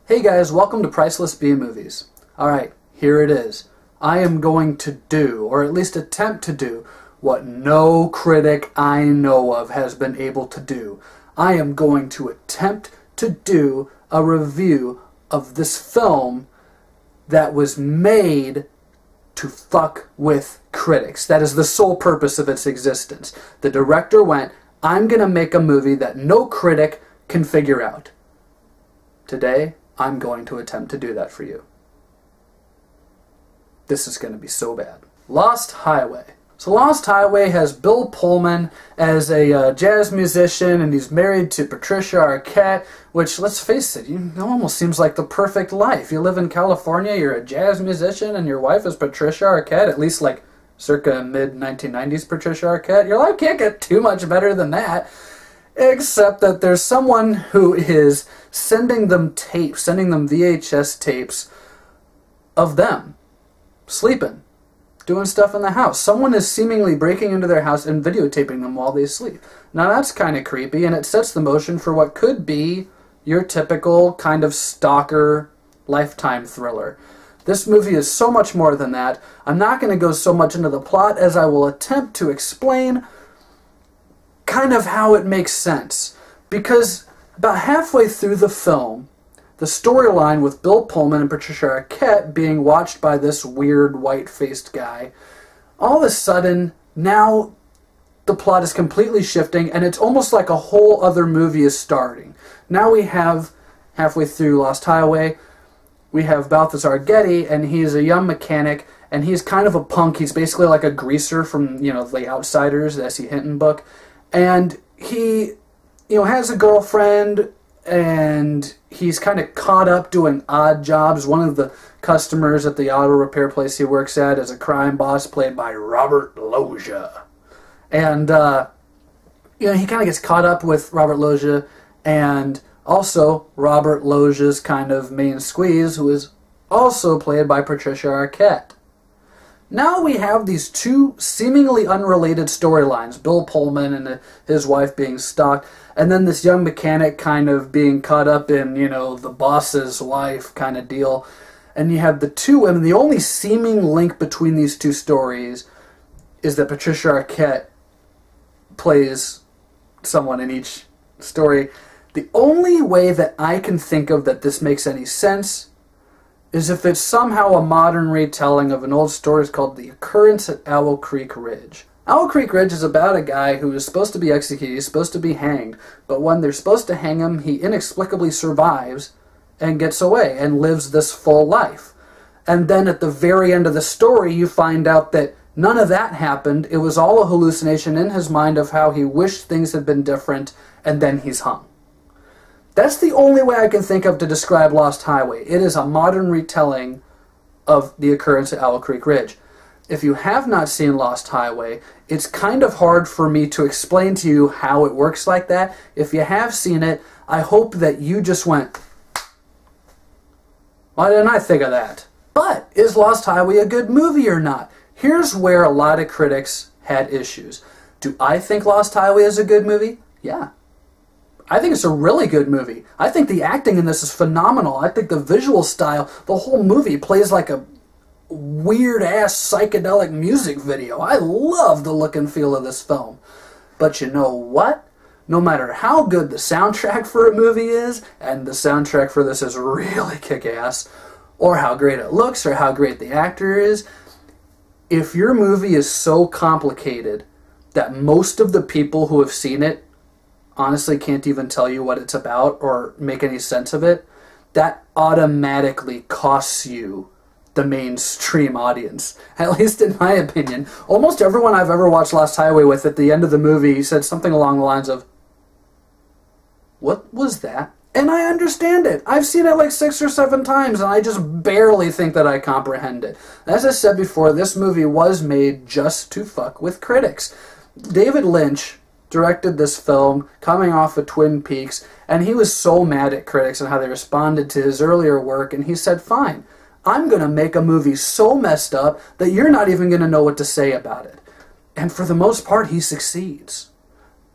Hey guys, welcome to Priceless B Movies. Alright, here it is. I am going to do, or at least attempt to do, what no critic I know of has been able to do. I am going to attempt to do a review of this film that was made to fuck with critics. That is the sole purpose of its existence. The director went, I'm going to make a movie that no critic can figure out. Today, I'm going to attempt to do that for you. This is going to be so bad. Lost Highway. So Lost Highway has Bill Pullman as a jazz musician, and he's married to Patricia Arquette, which, let's face it, it almost seems like the perfect life. You live in California, you're a jazz musician, and your wife is Patricia Arquette, at least like circa mid-1990s Patricia Arquette. Your life can't get too much better than that. Except that there's someone who is sending them tapes, sending them VHS tapes of them sleeping, doing stuff in the house. Someone is seemingly breaking into their house and videotaping them while they sleep. Now that's kind of creepy, and it sets the motion for what could be your typical kind of stalker Lifetime thriller. This movie is so much more than that. I'm not going to go so much into the plot as I will attempt to explain kind of how it makes sense, because about halfway through the film, the storyline with Bill Pullman and Patricia Arquette being watched by this weird white-faced guy, all of a sudden, now the plot is completely shifting, and it's almost like a whole other movie is starting. Now we have, halfway through Lost Highway, we have Balthazar Getty, and he's a young mechanic, and he's kind of a punk. He's basically like a greaser from, The Outsiders, the S.E. Hinton book. And he, has a girlfriend, and he's kind of caught up doing odd jobs. One of the customers at the auto repair place he works at is a crime boss played by Robert Loggia. And, he kind of gets caught up with Robert Loggia, and also Robert Loggia's kind of main squeeze, who is also played by Patricia Arquette. Now we have these two seemingly unrelated storylines, Bill Pullman and his wife being stalked, and then this young mechanic kind of being caught up in, the boss's wife kind of deal. And you have the two, and the only seeming link between these two stories is that Patricia Arquette plays someone in each story. The only way that I can think of that this makes any sense is if it's somehow a modern retelling of an old story called The Occurrence at Owl Creek Ridge. Owl Creek Ridge is about a guy who is supposed to be executed, he's supposed to be hanged, but when they're supposed to hang him, he inexplicably survives and gets away and lives this full life. And then at the very end of the story, you find out that none of that happened. It was all a hallucination in his mind of how he wished things had been different, and then he's hung. That's the only way I can think of to describe Lost Highway. It is a modern retelling of The Occurrence at Owl Creek Ridge. If you have not seen Lost Highway, it's kind of hard for me to explain to you how it works like that. If you have seen it, I hope that you just went, why didn't I think of that? But is Lost Highway a good movie or not? Here's where a lot of critics had issues. Do I think Lost Highway is a good movie? Yeah. I think it's a really good movie. I think the acting in this is phenomenal. I think the visual style, the whole movie plays like a weird-ass psychedelic music video. I love the look and feel of this film. But you know what? No matter how good the soundtrack for a movie is, and the soundtrack for this is really kick-ass, or how great it looks, or how great the actor is, if your movie is so complicated that most of the people who have seen it honestly can't even tell you what it's about or make any sense of it, that automatically costs you the mainstream audience. At least in my opinion. Almost everyone I've ever watched Lost Highway with at the end of the movie said something along the lines of, "What was that?" And I understand it. I've seen it like 6 or 7 times, and I just barely think that I comprehend it. As I said before, this movie was made just to fuck with critics. David Lynch directed this film coming off of Twin Peaks, and he was so mad at critics and how they responded to his earlier work, and he said, fine, I'm going to make a movie so messed up that you're not even going to know what to say about it. And for the most part, he succeeds.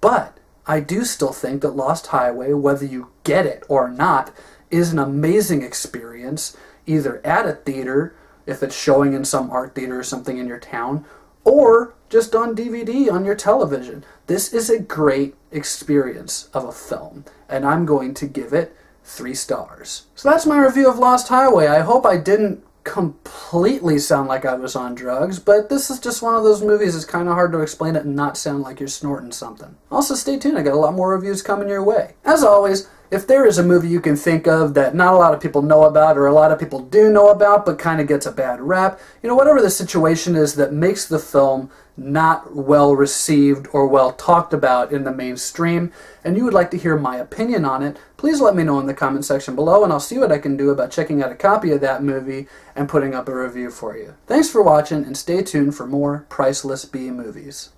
But I do still think that Lost Highway, whether you get it or not, is an amazing experience, either at a theater, if it's showing in some art theater or something in your town, or just on DVD on your television. This is a great experience of a film, and I'm going to give it 3 stars. So that's my review of Lost Highway. I hope I didn't completely sound like I was on drugs, but this is just one of those movies. It's kind of hard to explain it and not sound like you're snorting something. Also, stay tuned. I got a lot more reviews coming your way. As always, if there is a movie you can think of that not a lot of people know about, or a lot of people do know about but kind of gets a bad rap, you know, whatever the situation is that makes the film not well received or well talked about in the mainstream, and you would like to hear my opinion on it, please let me know in the comment section below, and I'll see what I can do about checking out a copy of that movie and putting up a review for you. Thanks for watching, and stay tuned for more Priceless B movies.